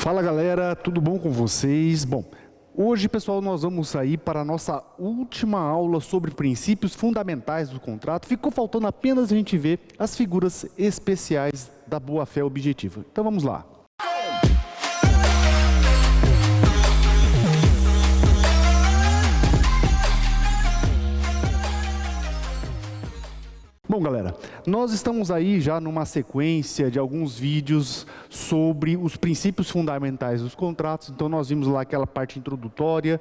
Fala galera, tudo bom com vocês? Bom, hoje pessoal nós vamos sair para a nossa última aula sobre princípios fundamentais do contrato. Ficou faltando apenas a gente ver as figuras especiais da boa-fé objetiva. Então vamos lá. Bom galera, nós estamos aí já numa sequência de alguns vídeos sobre os princípios fundamentais dos contratos. Então nós vimos lá aquela parte introdutória,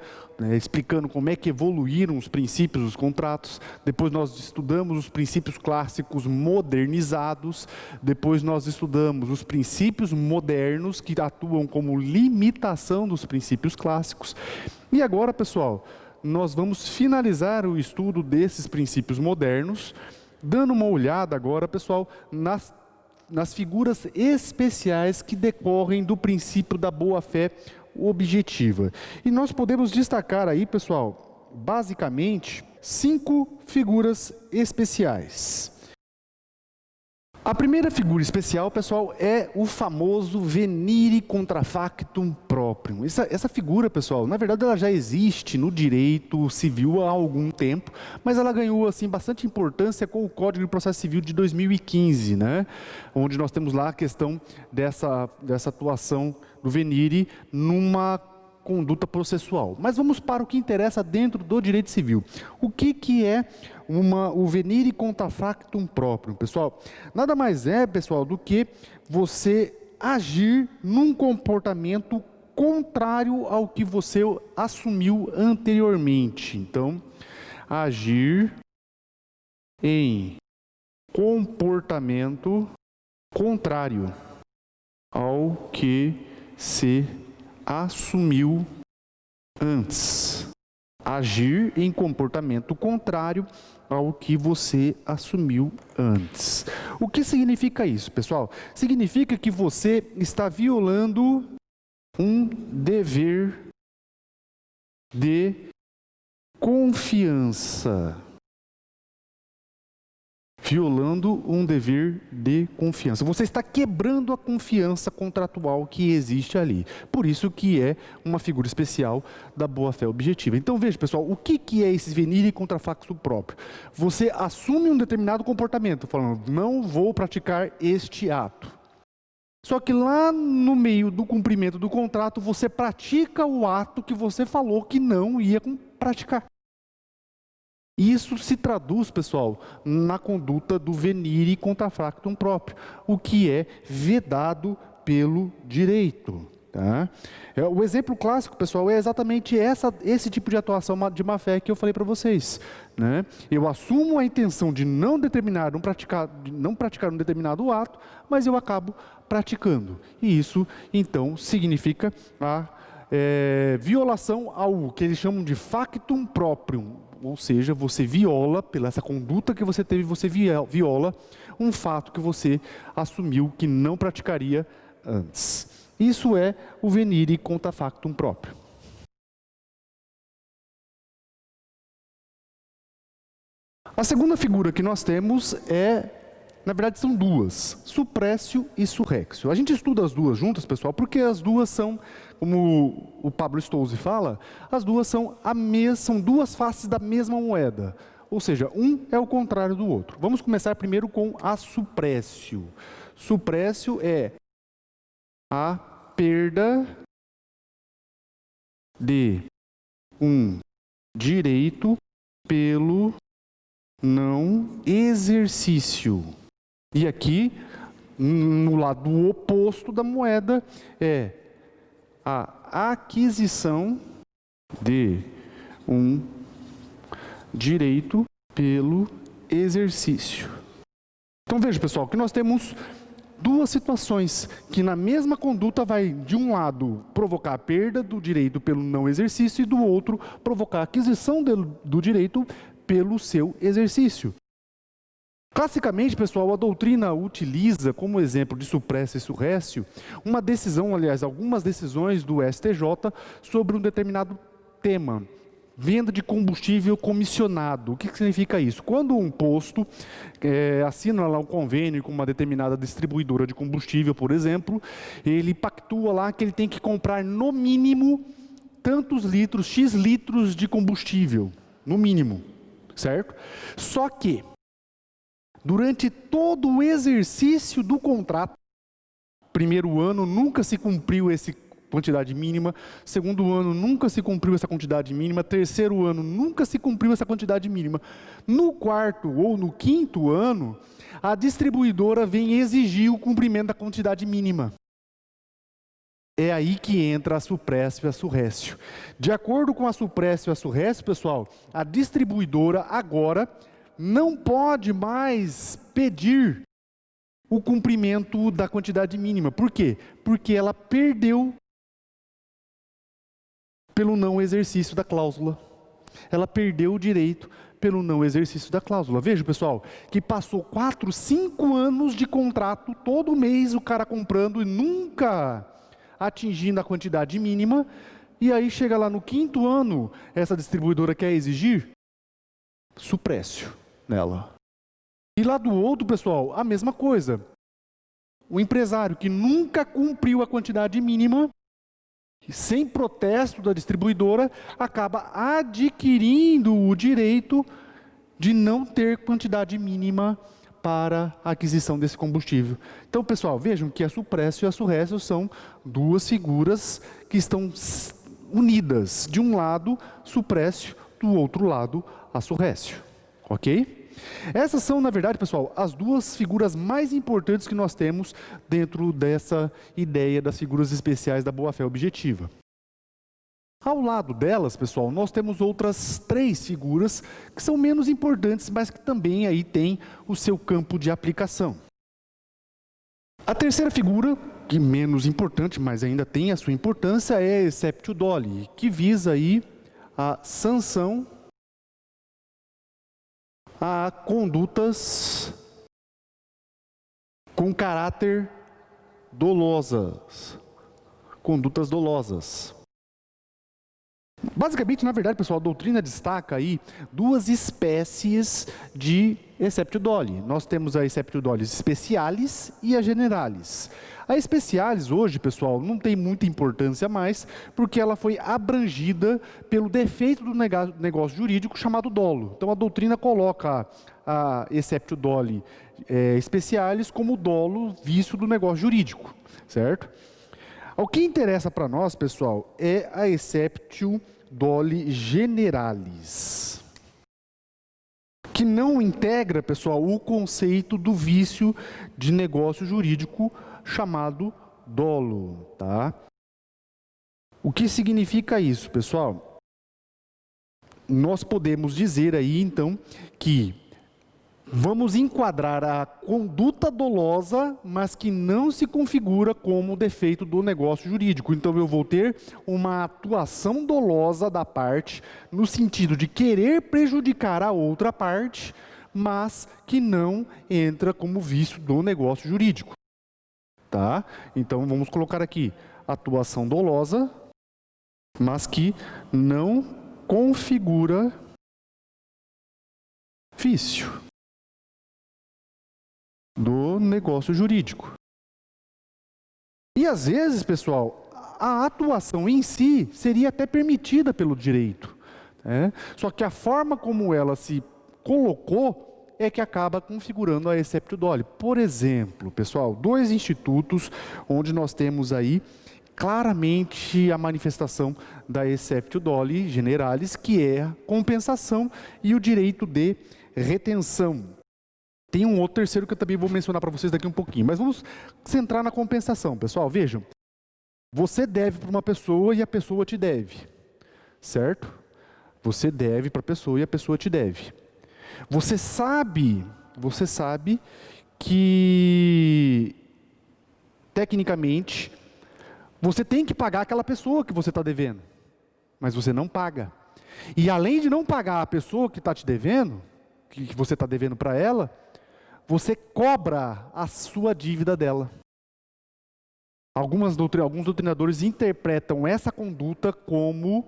explicando como é que evoluíram os princípios dos contratos. Depois nós estudamos os princípios clássicos modernizados. Depois nós estudamos os princípios modernos que atuam como limitação dos princípios clássicos. E agora pessoal, nós vamos finalizar o estudo desses princípios modernos, dando uma olhada agora, pessoal, nas figuras especiais que decorrem do princípio da boa-fé objetiva. E nós podemos destacar aí, pessoal, basicamente, 5 figuras especiais. A primeira figura especial, pessoal, é o famoso venire contra factum proprium. Essa figura, pessoal, na verdade ela já existe no direito civil há algum tempo, mas ela ganhou assim bastante importância com o Código de Processo Civil de 2015, né? Onde nós temos lá a questão dessa atuação do venire numa conduta processual. Mas vamos para o que interessa dentro do direito civil. O que é o venire contra factum proprium, pessoal? Nada mais é, pessoal, do que você agir num comportamento contrário ao que você assumiu anteriormente. Então, agir em comportamento contrário ao que se assumiu antes. Agir em comportamento contrário ao que você assumiu antes. O que significa isso, pessoal? Significa que você está violando um dever de confiança. Violando um dever de confiança. Você está quebrando a confiança contratual que existe ali. Por isso que é uma figura especial da boa-fé objetiva. Então veja, pessoal, o que é esse venire contra factum próprio? Você assume um determinado comportamento, falando, não vou praticar este ato. Só que lá no meio do cumprimento do contrato, você pratica o ato que você falou que não ia praticar. Isso se traduz, pessoal, na conduta do venire contra factum próprio, o que é vedado pelo direito. Tá? O exemplo clássico, pessoal, é exatamente esse tipo de atuação de má-fé que eu falei para vocês. Né? Eu assumo a intenção de não praticar um determinado ato, mas eu acabo praticando. E isso, então, significa a violação ao que eles chamam de factum proprium. Ou seja, você viola, pela essa conduta que você teve, você viola um fato que você assumiu que não praticaria antes. Isso é o venire contra factum próprio. A segunda figura que nós temos na verdade são duas, suprécio e surrexio. A gente estuda as duas juntas, pessoal, porque as duas são, como o Pablo Stolze fala, as duas são duas faces da mesma moeda. Ou seja, um é o contrário do outro. Vamos começar primeiro com a suprécio. Suprécio é a perda de um direito pelo não exercício. E aqui, no lado oposto da moeda, é a aquisição de um direito pelo exercício. Então veja, pessoal, que nós temos duas situações que na mesma conduta vai, de um lado, provocar a perda do direito pelo não exercício e do outro, provocar a aquisição do direito pelo seu exercício. Classicamente, pessoal, a doutrina utiliza como exemplo de suprécio e surrécio uma decisão, aliás, algumas decisões do STJ sobre um determinado tema. Venda de combustível comissionado. O que significa isso? Quando um posto assina lá um convênio com uma determinada distribuidora de combustível, por exemplo, ele pactua lá que ele tem que comprar no mínimo tantos litros, X litros de combustível, no mínimo, certo? Só que, durante todo o exercício do contrato, primeiro ano nunca se cumpriu essa quantidade mínima, segundo ano nunca se cumpriu essa quantidade mínima, terceiro ano nunca se cumpriu essa quantidade mínima. No quarto ou no quinto ano, a distribuidora vem exigir o cumprimento da quantidade mínima. É aí que entra a Supresso e a Surrécio. De acordo com a Supresso e a Surrécio, pessoal, a distribuidora agora não pode mais pedir o cumprimento da quantidade mínima. Por quê? Porque ela perdeu pelo não exercício da cláusula. Ela perdeu o direito pelo não exercício da cláusula. Veja, pessoal, que passou 4, 5 anos de contrato, todo mês o cara comprando e nunca atingindo a quantidade mínima, e aí chega lá no quinto ano, essa distribuidora quer exigir suprécio nela. E lá do outro, pessoal, a mesma coisa. O empresário que nunca cumpriu a quantidade mínima, sem protesto da distribuidora, acaba adquirindo o direito de não ter quantidade mínima para a aquisição desse combustível. Então, pessoal, vejam que a Supresso e a Surrécio são duas figuras que estão unidas. De um lado, Supresso, do outro lado, a Surrécio. Ok? Essas são, na verdade, pessoal, as duas figuras mais importantes que nós temos dentro dessa ideia das figuras especiais da boa-fé objetiva. Ao lado delas, pessoal, nós temos outras 3 figuras que são menos importantes, mas que também aí tem o seu campo de aplicação. A terceira figura, que menos importante, mas ainda tem a sua importância, é a exceptio doli, que visa aí a sanção a condutas com caráter dolosas. Condutas dolosas. Basicamente, na verdade, pessoal, a doutrina destaca aí 2 espécies de exceptio doli. Nós temos a exceptio doli specialis e a generalis. A specialis hoje, pessoal, não tem muita importância mais, porque ela foi abrangida pelo defeito do negócio jurídico chamado dolo. Então a doutrina coloca a exceptio doli specialis como dolo vício do negócio jurídico, certo? O que interessa para nós, pessoal, é a exceptio doli generalis, que não integra, pessoal, o conceito do vício de negócio jurídico chamado dolo, tá? O que significa isso, pessoal? Nós podemos dizer aí, então, que vamos enquadrar a conduta dolosa, mas que não se configura como defeito do negócio jurídico. Então, eu vou ter uma atuação dolosa da parte, no sentido de querer prejudicar a outra parte, mas que não entra como vício do negócio jurídico. Tá? Então, vamos colocar aqui, atuação dolosa, mas que não configura vício do negócio jurídico. E às vezes, pessoal, a atuação em si seria até permitida pelo direito, né? Só que a forma como ela se colocou é que acaba configurando a exceptio doli. Por exemplo, pessoal, 2 institutos onde nós temos aí claramente a manifestação da exceptio doli generalis, que é a compensação e o direito de retenção. Tem um outro terceiro que eu também vou mencionar para vocês daqui um pouquinho, mas vamos centrar na compensação, pessoal. Vejam, você deve para uma pessoa e a pessoa te deve, certo? Você deve para a pessoa e a pessoa te deve. Você sabe que, tecnicamente, você tem que pagar aquela pessoa que você está devendo, mas você não paga. E além de não pagar a pessoa que está te devendo, que você está devendo para ela, você cobra a sua dívida dela. Alguns doutrinadores interpretam essa conduta como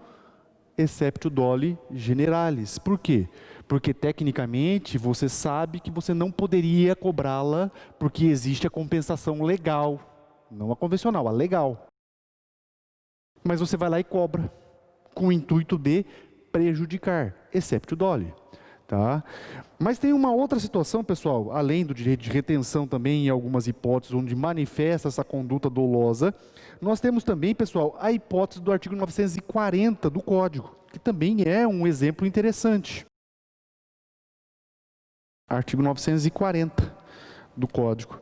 exceptio doli generalis. Por quê? Porque tecnicamente você sabe que você não poderia cobrá-la porque existe a compensação legal, não a convencional, a legal. Mas você vai lá e cobra, com o intuito de prejudicar, exceptio doli. Tá? Mas tem uma outra situação, pessoal, além do direito de retenção também, em algumas hipóteses, onde manifesta essa conduta dolosa, nós temos também, pessoal, a hipótese do artigo 940 do Código, que também é um exemplo interessante. Artigo 940 do Código.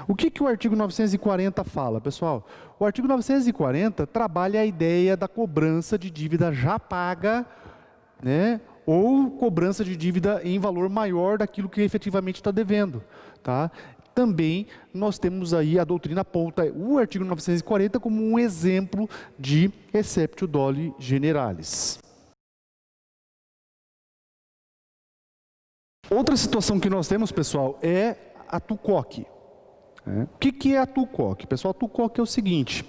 O que o artigo 940 fala, pessoal? O artigo 940 trabalha a ideia da cobrança de dívida já paga, né? Ou cobrança de dívida em valor maior daquilo que efetivamente está devendo. Tá? Também nós temos aí, a doutrina aponta o artigo 940 como um exemplo de exceptio doli generalis. Outra situação que nós temos, pessoal, é a TUCOC. O que é a TUCOC? Pessoal, a TUCOC é o seguinte: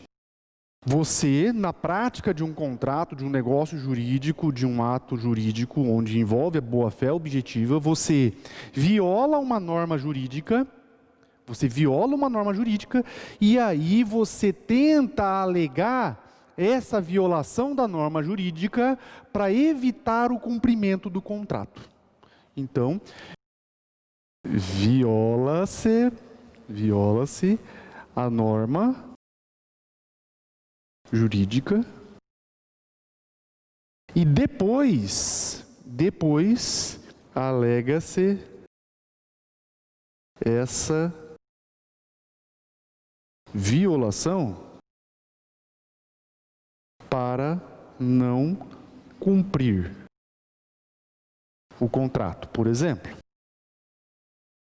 você, na prática de um contrato, de um negócio jurídico, de um ato jurídico onde envolve a boa-fé objetiva, você viola uma norma jurídica, e aí você tenta alegar essa violação da norma jurídica para evitar o cumprimento do contrato. Então, viola-se a norma jurídica e depois alega-se essa violação para não cumprir o contrato, por exemplo.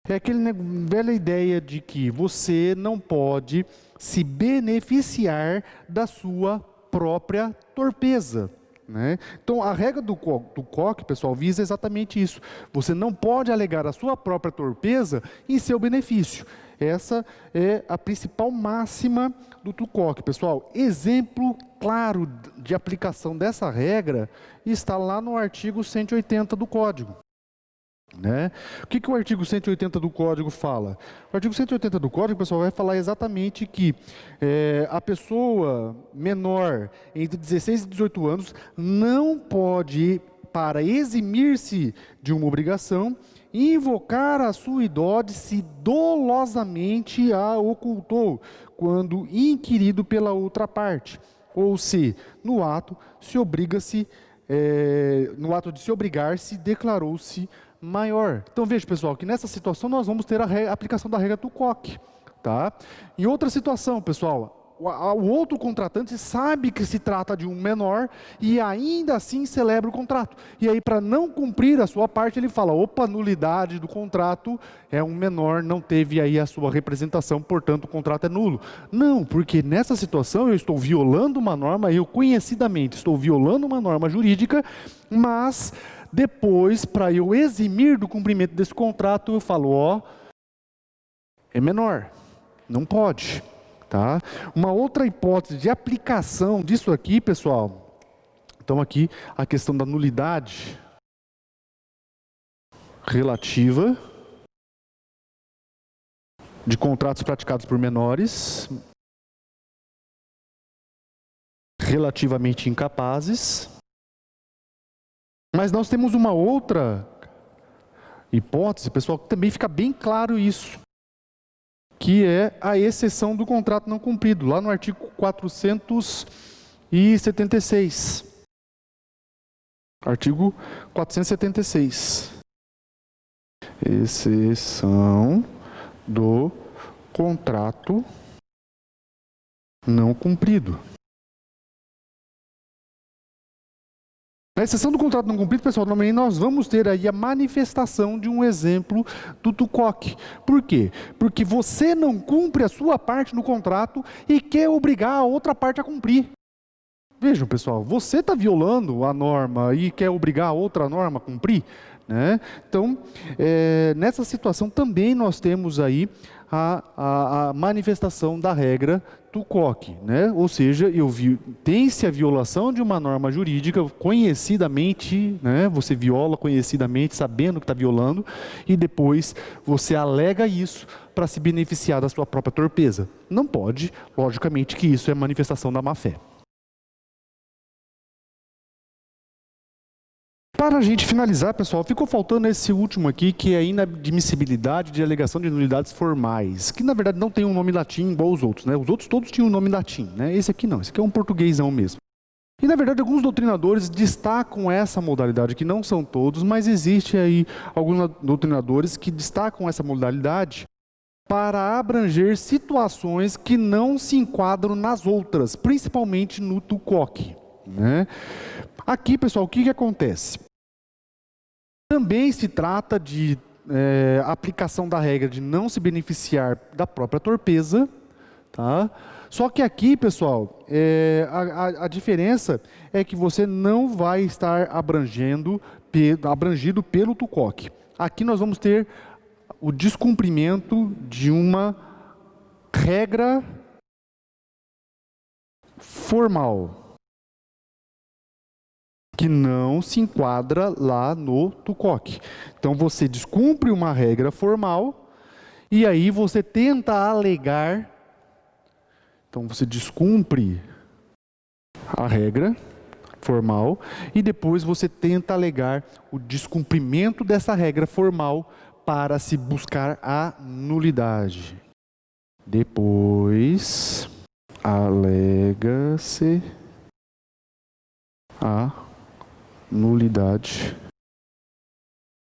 É aquela velha ideia de que você não pode se beneficiar da sua própria torpeza. Né? Então, a regra do COC, pessoal, visa exatamente isso. Você não pode alegar a sua própria torpeza em seu benefício. Essa é a principal máxima do TUCOC, pessoal. Exemplo claro de aplicação dessa regra está lá no artigo 180 do Código. Né? O que o artigo 180 do Código fala? O artigo 180 do Código, pessoal, vai falar exatamente que a pessoa menor entre 16 e 18 anos não pode, para eximir-se de uma obrigação, invocar a sua idade se dolosamente a ocultou, quando inquirido pela outra parte, ou se, no ato de se obrigar-se, declarou-se maior. Então veja, pessoal, que nessa situação nós vamos ter a aplicação da regra TUCOC. Tá? Em outra situação, pessoal, o outro contratante sabe que se trata de um menor e ainda assim celebra o contrato. E aí, para não cumprir a sua parte, ele fala: opa, nulidade do contrato, é um menor, não teve aí a sua representação, portanto o contrato é nulo. Não, porque nessa situação eu estou violando uma norma, eu conhecidamente estou violando uma norma jurídica, mas depois, para eu eximir do cumprimento desse contrato, eu falo: é menor, não pode. Tá? Uma outra hipótese de aplicação disso aqui, pessoal, então aqui a questão da nulidade relativa de contratos praticados por menores relativamente incapazes. Mas nós temos uma outra hipótese, pessoal, que também fica bem claro isso, que é a exceção do contrato não cumprido, lá no artigo 476. Artigo 476. Exceção do contrato não cumprido. Na exceção do contrato não cumprido, pessoal, também nós vamos ter aí a manifestação de um exemplo do TUCOC. Por quê? Porque você não cumpre a sua parte no contrato e quer obrigar a outra parte a cumprir. Vejam, pessoal, você está violando a norma e quer obrigar a outra norma a cumprir, né? Então, nessa situação também nós temos aí a manifestação da regra Tucoc, né? Ou seja, tem-se a violação de uma norma jurídica conhecidamente, né? Você viola conhecidamente, sabendo que está violando, e depois você alega isso para se beneficiar da sua própria torpeza. Não pode, logicamente, que isso é manifestação da má-fé. Para a gente finalizar, pessoal, ficou faltando esse último aqui, que é a inadmissibilidade de alegação de nulidades formais, que na verdade não tem um nome latim igual os outros, né? Os outros todos tinham um nome latim, né? Esse aqui não, esse aqui é um portuguesão mesmo. E na verdade alguns doutrinadores destacam essa modalidade, que não são todos, mas existe aí alguns doutrinadores que destacam essa modalidade para abranger situações que não se enquadram nas outras, principalmente no Tucoc, né? Aqui, pessoal, o que acontece? Também se trata de aplicação da regra de não se beneficiar da própria torpeza, tá? Só que aqui, pessoal, a diferença é que você não vai estar abrangido pelo Tucoc. Aqui nós vamos ter o descumprimento de uma regra formal, que não se enquadra lá no Tucoc. Então você descumpre uma regra formal e aí você tenta alegar. Então você descumpre a regra formal e depois você tenta alegar o descumprimento dessa regra formal para se buscar a nulidade. Depois alega-se a nulidade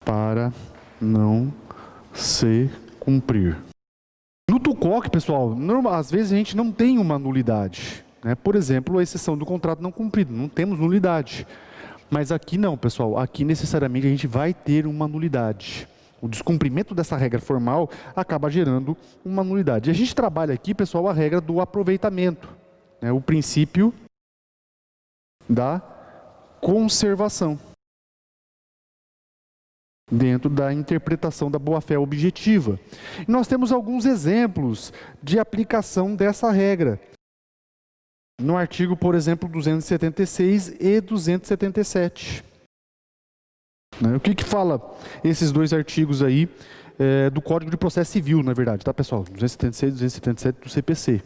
para não se cumprir. No Tucoc, pessoal, às vezes a gente não tem uma nulidade, né? Por exemplo, a exceção do contrato não cumprido, não temos nulidade. Mas aqui não, pessoal, aqui necessariamente a gente vai ter uma nulidade. O descumprimento dessa regra formal acaba gerando uma nulidade. E a gente trabalha aqui, pessoal, a regra do aproveitamento, né? O princípio da conservação, dentro da interpretação da boa-fé objetiva. E nós temos alguns exemplos de aplicação dessa regra. No artigo, por exemplo, 276 e 277. O que fala esses dois artigos aí do Código de Processo Civil, na verdade, tá, pessoal? 276 e 277 do CPC.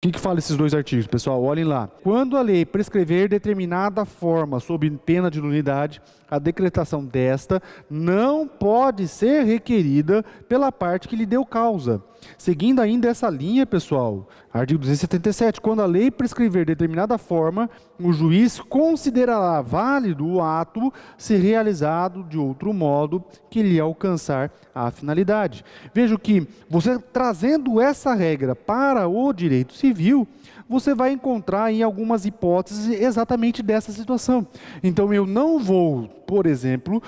O que fala esses dois artigos, pessoal? Olhem lá. Quando a lei prescrever determinada forma sob pena de nulidade, a decretação desta não pode ser requerida pela parte que lhe deu causa. Seguindo ainda essa linha, pessoal, artigo 277, quando a lei prescrever determinada forma, o juiz considerará válido o ato se realizado de outro modo que lhe alcançar a finalidade. Veja que você trazendo essa regra para o direito civil, você vai encontrar em algumas hipóteses exatamente dessa situação. Então eu não vou, por exemplo,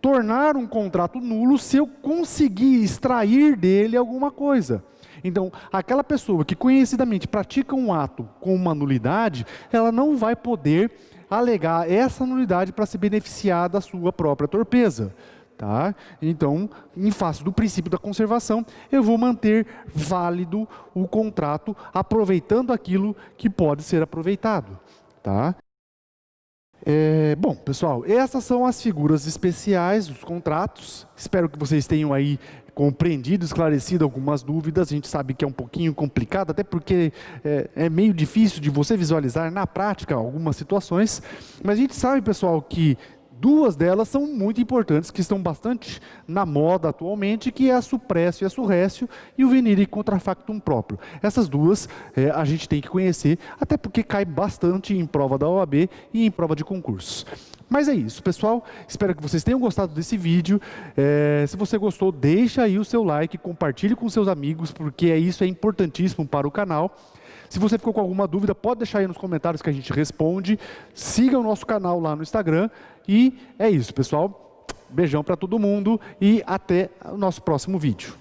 tornar um contrato nulo se eu conseguir extrair dele alguma coisa. Então, aquela pessoa que conhecidamente pratica um ato com uma nulidade, ela não vai poder alegar essa nulidade para se beneficiar da sua própria torpeza. Tá? Então, em face do princípio da conservação, eu vou manter válido o contrato, aproveitando aquilo que pode ser aproveitado. Tá? Bom, pessoal, essas são as figuras especiais dos contratos. Espero que vocês tenham aí compreendido, esclarecido algumas dúvidas. A gente sabe que é um pouquinho complicado, até porque é meio difícil de você visualizar na prática algumas situações. Mas a gente sabe, pessoal, que duas delas são muito importantes, que estão bastante na moda atualmente, que é a suprécio e a surrécio e o venire contra factum próprio. Essas duas a gente tem que conhecer, até porque cai bastante em prova da OAB e em prova de concursos. Mas é isso, pessoal. Espero que vocês tenham gostado desse vídeo. Se você gostou, deixa aí o seu like, compartilhe com seus amigos, porque isso é importantíssimo para o canal. Se você ficou com alguma dúvida, pode deixar aí nos comentários que a gente responde. Siga o nosso canal lá no Instagram. E é isso, pessoal. Beijão para todo mundo e até o nosso próximo vídeo.